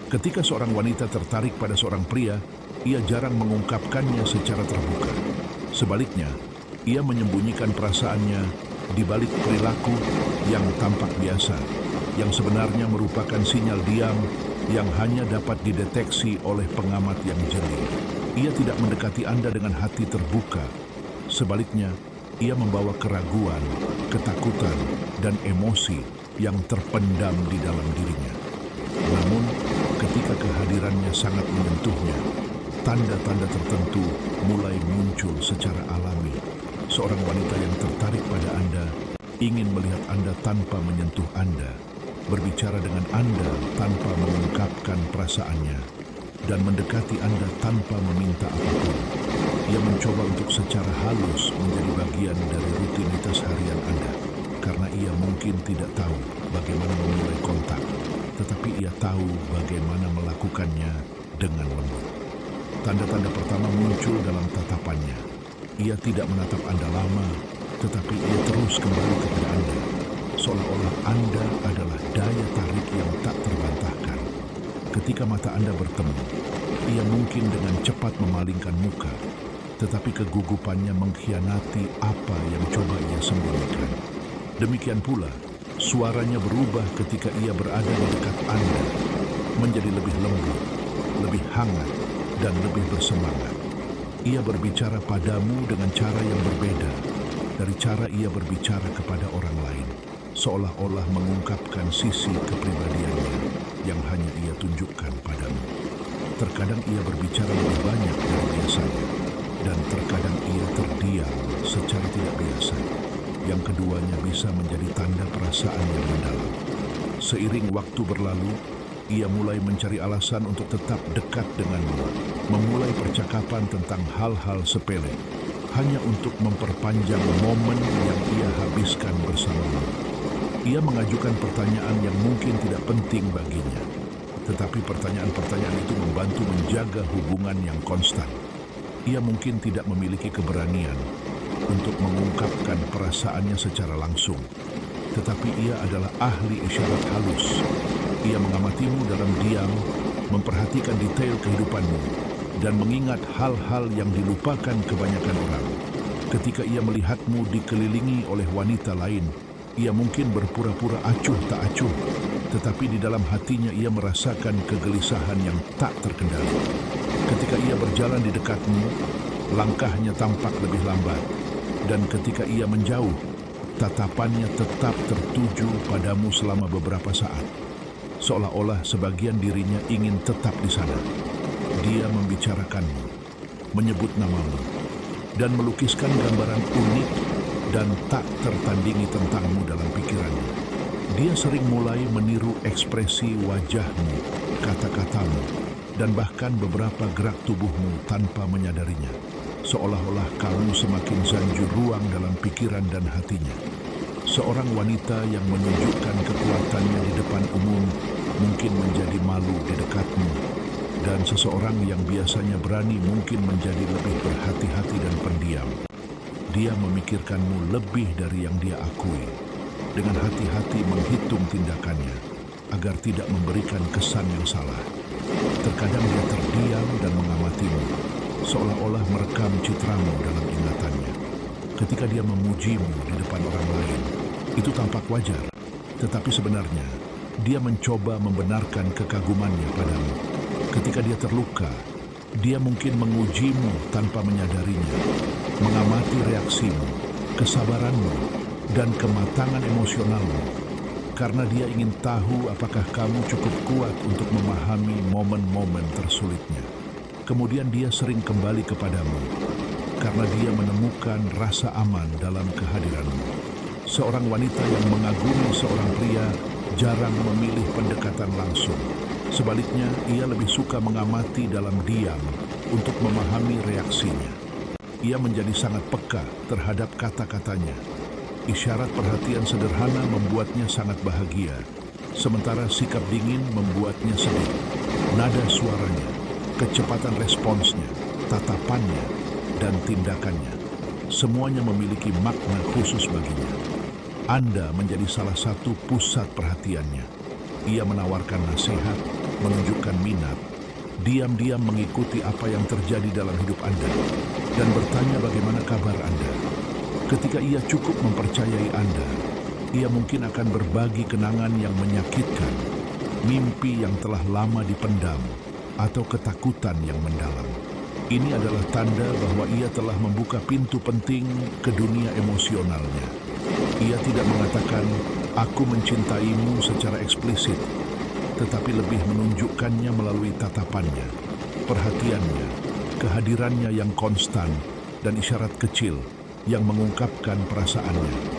Ketika seorang wanita tertarik pada seorang pria, ia jarang mengungkapkannya secara terbuka. Sebaliknya, ia menyembunyikan perasaannya di balik perilaku yang tampak biasa, yang sebenarnya merupakan sinyal diam yang hanya dapat dideteksi oleh pengamat yang jeli. Ia tidak mendekati Anda dengan hati terbuka. Sebaliknya, ia membawa keraguan, ketakutan, dan emosi yang terpendam di dalam dirinya. Namun, ketika kehadirannya sangat menyentuhnya, tanda-tanda tertentu mulai muncul secara alami. Seorang wanita yang tertarik pada Anda ingin melihat Anda tanpa menyentuh Anda, berbicara dengan Anda tanpa mengungkapkan perasaannya, dan mendekati Anda tanpa meminta apapun. Ia mencoba untuk secara halus menjadi bagian dari rutinitas harian Anda, karena ia mungkin tidak tahu bagaimana memulai kontak, tetapi ia tahu bagaimana melakukannya dengan lembut. Tanda-tanda pertama muncul dalam tatapannya. Ia tidak menatap Anda lama, tetapi ia terus kembali kepada Anda, seolah-olah Anda adalah daya tarik yang tak terbantahkan. Ketika mata Anda bertemu, ia mungkin dengan cepat memalingkan muka, tetapi kegugupannya mengkhianati apa yang coba ia sembunyikan. Demikian pula, suaranya berubah ketika ia berada di dekat Anda, menjadi lebih lembut, lebih hangat, dan lebih bersemangat. Ia berbicara padamu dengan cara yang berbeda dari cara ia berbicara kepada orang lain, seolah-olah mengungkapkan sisi kepribadiannya yang hanya ia tunjukkan padamu. Terkadang ia berbicara lebih banyak dari biasanya, dan terkadang ia terdiam secara tidak biasa. Yang keduanya bisa menjadi tanda perasaan yang mendalam. Seiring waktu berlalu, ia mulai mencari alasan untuk tetap dekat denganmu, memulai percakapan tentang hal-hal sepele, hanya untuk memperpanjang momen yang ia habiskan bersamamu. Ia mengajukan pertanyaan yang mungkin tidak penting baginya, tetapi pertanyaan-pertanyaan itu membantu menjaga hubungan yang konstan. Ia mungkin tidak memiliki keberanian untuk mengungkapkan perasaannya secara langsung, tetapi ia adalah ahli isyarat halus. Ia mengamatimu dalam diam, memperhatikan detail kehidupanmu, dan mengingat hal-hal yang dilupakan kebanyakan orang. Ketika ia melihatmu dikelilingi oleh wanita lain, ia mungkin berpura-pura acuh tak acuh, tetapi di dalam hatinya ia merasakan kegelisahan yang tak terkendali. Ketika ia berjalan di dekatmu, langkahnya tampak lebih lambat, dan ketika ia menjauh, tatapannya tetap tertuju padamu selama beberapa saat. Seolah-olah sebagian dirinya ingin tetap di sana. Dia membicarakanmu, menyebut namamu, dan melukiskan gambaran unik dan tak tertandingi tentangmu dalam pikirannya. Dia sering mulai meniru ekspresi wajahmu, kata-katamu, dan bahkan beberapa gerak tubuhmu tanpa menyadarinya. Seolah-olah kamu semakin zanjur ruang dalam pikiran dan hatinya. Seorang wanita yang menunjukkan kekuatannya di depan umum mungkin menjadi malu di dekatmu, dan seseorang yang biasanya berani mungkin menjadi lebih berhati-hati dan pendiam. Dia memikirkanmu lebih dari yang dia akui, dengan hati-hati menghitung tindakannya agar tidak memberikan kesan yang salah. Terkadang dia terdiam dan mengamatimu, seolah-olah merekam citramu dalam ingatannya. Ketika dia memujimu di depan orang lain, itu tampak wajar, tetapi sebenarnya dia mencoba membenarkan kekagumannya padamu. Ketika dia terluka, dia mungkin mengujimu tanpa menyadarinya, mengamati reaksimu, kesabaranmu, dan kematangan emosionalmu, karena dia ingin tahu apakah kamu cukup kuat untuk memahami momen-momen tersulitnya. Kemudian dia sering kembali kepadamu, karena dia menemukan rasa aman dalam kehadiranmu. Seorang wanita yang mengagumi seorang pria jarang memilih pendekatan langsung. Sebaliknya, ia lebih suka mengamati dalam diam untuk memahami reaksinya. Ia menjadi sangat peka terhadap kata-katanya. Isyarat perhatian sederhana membuatnya sangat bahagia, sementara sikap dingin membuatnya sedih. Nada suaranya, kecepatan responsnya, tatapannya, dan tindakannya, semuanya memiliki makna khusus baginya. Anda menjadi salah satu pusat perhatiannya. Ia menawarkan nasihat, menunjukkan minat, diam-diam mengikuti apa yang terjadi dalam hidup Anda, dan bertanya bagaimana kabar Anda. Ketika ia cukup mempercayai Anda, ia mungkin akan berbagi kenangan yang menyakitkan, mimpi yang telah lama dipendam, atau ketakutan yang mendalam. Ini adalah tanda bahwa ia telah membuka pintu penting ke dunia emosionalnya. Ia tidak mengatakan, "Aku mencintaimu" secara eksplisit, tetapi lebih menunjukkannya melalui tatapannya, perhatiannya, kehadirannya yang konstan, dan isyarat kecil yang mengungkapkan perasaannya.